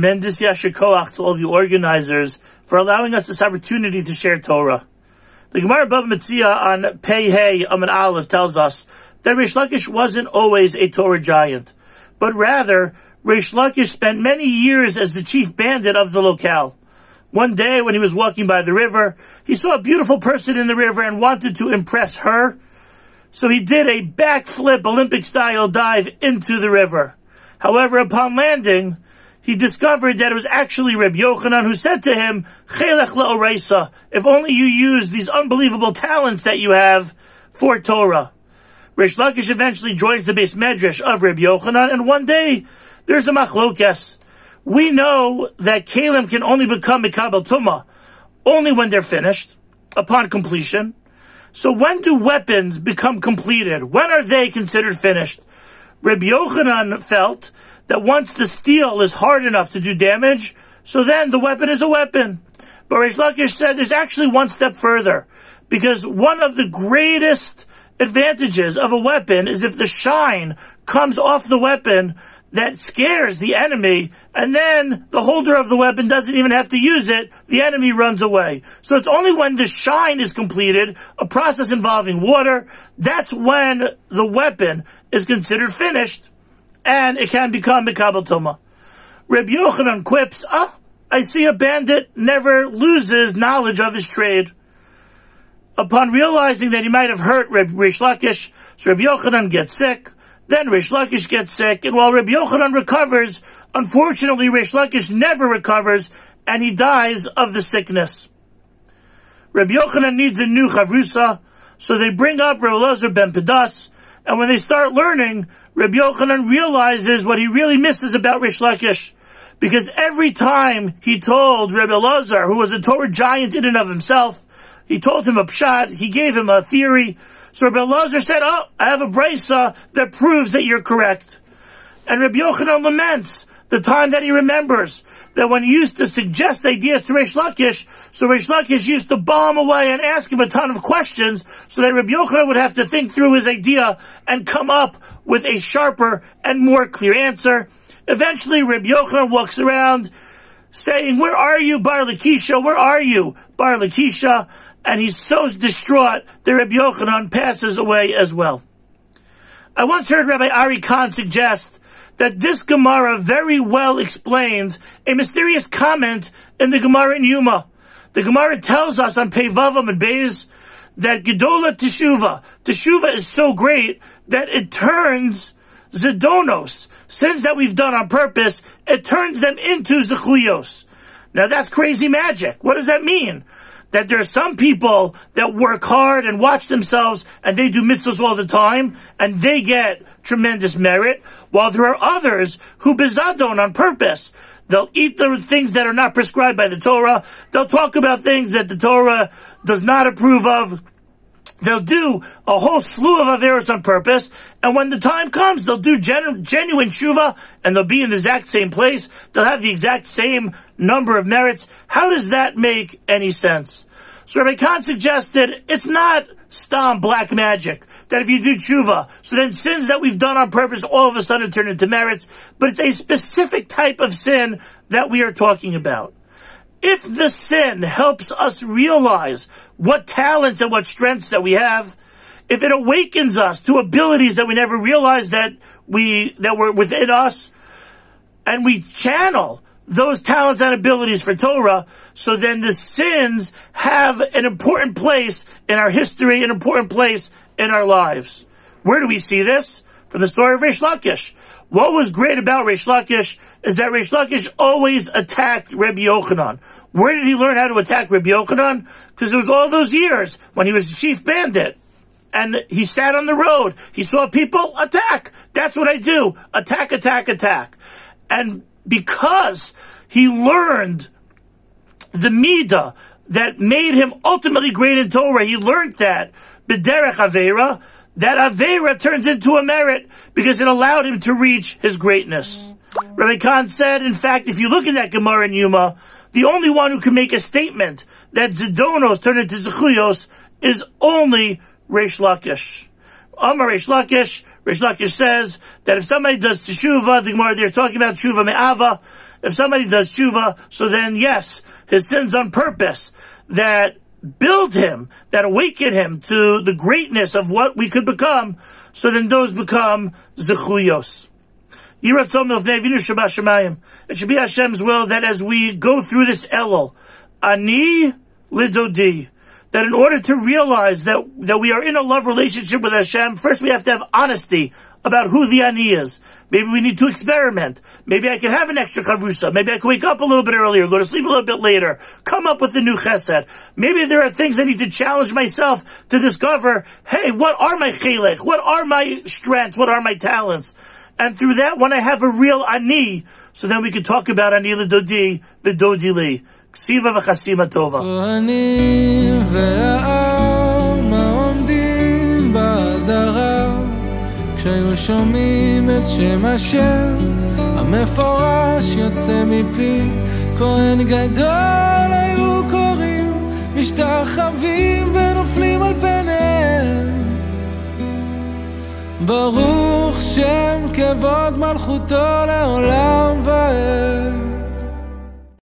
tremendous yasher koach to all the organizers for allowing us this opportunity to share Torah. The Gemara Bava Metzia on Pei Hey Amud Aleph tells us that Rish Lakish wasn't always a Torah giant, but rather Rish Lakish spent many years as the chief bandit of the locale. One day when he was walking by the river, he saw a beautiful person in the river and wanted to impress her, so he did a backflip Olympic-style dive into the river. However, upon landing, he discovered that it was actually Rabbi Yochanan who said to him, Chelech le'oreisa, if only you use these unbelievable talents that you have for Torah. Rish Lakish eventually joins the Beis Medrash of Rabbi Yochanan, and one day, there's a machlokes. We know that Kalim can only become Mikabel Tumah only when they're finished, upon completion. So when do weapons become completed? When are they considered finished? Rabbi Yochanan felt that once the steel is hard enough to do damage, so then the weapon is a weapon. But Rish Lakish said there's actually one step further, because one of the greatest advantages of a weapon is if the shine comes off the weapon that scares the enemy, and then the holder of the weapon doesn't even have to use it, the enemy runs away. So it's only when the shine is completed, a process involving water, that's when the weapon is considered finished, and it can become Mikabel Tumah. Rabbi Yochanan quips, I see a bandit never loses knowledge of his trade. Upon realizing that he might have hurt Rish Lakish, so Rabbi Yochanan gets sick. Then Rish Lakish gets sick, and while Rabbi Yochanan recovers, unfortunately Rish Lakish never recovers, and he dies of the sickness. Rabbi Yochanan needs a new chavrusa, so they bring up Rabbi Elazar ben Pedas, and when they start learning, Rabbi Yochanan realizes what he really misses about Rish Lakish, because every time he told Rabbi Elazar, who was a Torah giant in and of himself, he told him a pshat, he gave him a theory. So Rabbi Elazar said, I have a brisa that proves that you're correct. And Rabbi Yochanan laments the time that he remembers that when he used to suggest ideas to Rish Lakish, so Rish Lakish used to bomb away and ask him a ton of questions so that Rabbi Yochanan would have to think through his idea and come up with a sharper and more clear answer. Eventually, Rabbi Yochanan walks around saying, where are you, Bar Lakisha? Where are you, Bar Lakisha? And he's so distraught that Rabbi Yochanan passes away as well. I once heard Rabbi Ari Khan suggest that this Gemara very well explains a mysterious comment in the Gemara in Yuma. The Gemara tells us on Pei Vav Amud Beis that Gedola Teshuva is so great that it turns Zedonos, sins that we've done on purpose, it turns them into Zechuyos. Now that's crazy magic. What does that mean? That there are some people that work hard and watch themselves and they do mitzvahs all the time and they get tremendous merit, while there are others who bezadon on purpose. They'll eat the things that are not prescribed by the Torah. They'll talk about things that the Torah does not approve of. They'll do a whole slew of averos on purpose, and when the time comes, they'll do genuine tshuva, and they'll be in the exact same place. They'll have the exact same number of merits. How does that make any sense? So Rabbi Khan suggested it's not stam black magic, that if you do tshuva, so then sins that we've done on purpose all of a sudden turn into merits, but it's a specific type of sin that we are talking about. If the sin helps us realize what talents and what strengths that we have, if it awakens us to abilities that we never realized that were within us, and we channel those talents and abilities for Torah, so then the sins have an important place in our history, an important place in our lives. Where do we see this? From the story of Rish Lakish. What was great about Rish Lakish is that Rish Lakish always attacked Rabbi Yochanan. Where did he learn how to attack Rabbi Yochanan? Because it was all those years when he was the chief bandit. And he sat on the road. He saw people attack. That's what I do. Attack, attack, attack. And because he learned the midah that made him ultimately great in Torah, he learned that b'derech aveira, that aveira turns into a merit because it allowed him to reach his greatness. Rabbi Khan said, in fact, if you look in that Gemara in Yuma, the only one who can make a statement that Zedonos turn into Zechuyos is only Rish Lakish. Amar Reish Lakish says that if somebody does teshuvah, the Gemara they're talking about teshuvah me'ava. If somebody does teshuvah, so then yes, his sins on purpose that build him, that awaken him to the greatness of what we could become, so then those become zechuyos. It should be Hashem's will that as we go through this Elul, ani lidodi, that in order to realize that we are in a love relationship with Hashem, first we have to have honesty about who the ani is. Maybe we need to experiment. Maybe I can have an extra kavusa. Maybe I can wake up a little bit earlier, go to sleep a little bit later, come up with a new chesed. Maybe there are things I need to challenge myself to discover, hey, what are my chelech? What are my strengths? What are my talents? And through that, when I have a real ani, so then we can talk about ani l'dodi, v'dodi li. Ksiva v'chasima tova. אני והעם העומדים בעזרה, כשהיו שומעים את שם השם המפורש יוצא מפי, כהן גדול היו קוראים, משתחווים ונופלים על פניהם. ברוך שם כבוד מלכותו לעולם ועד.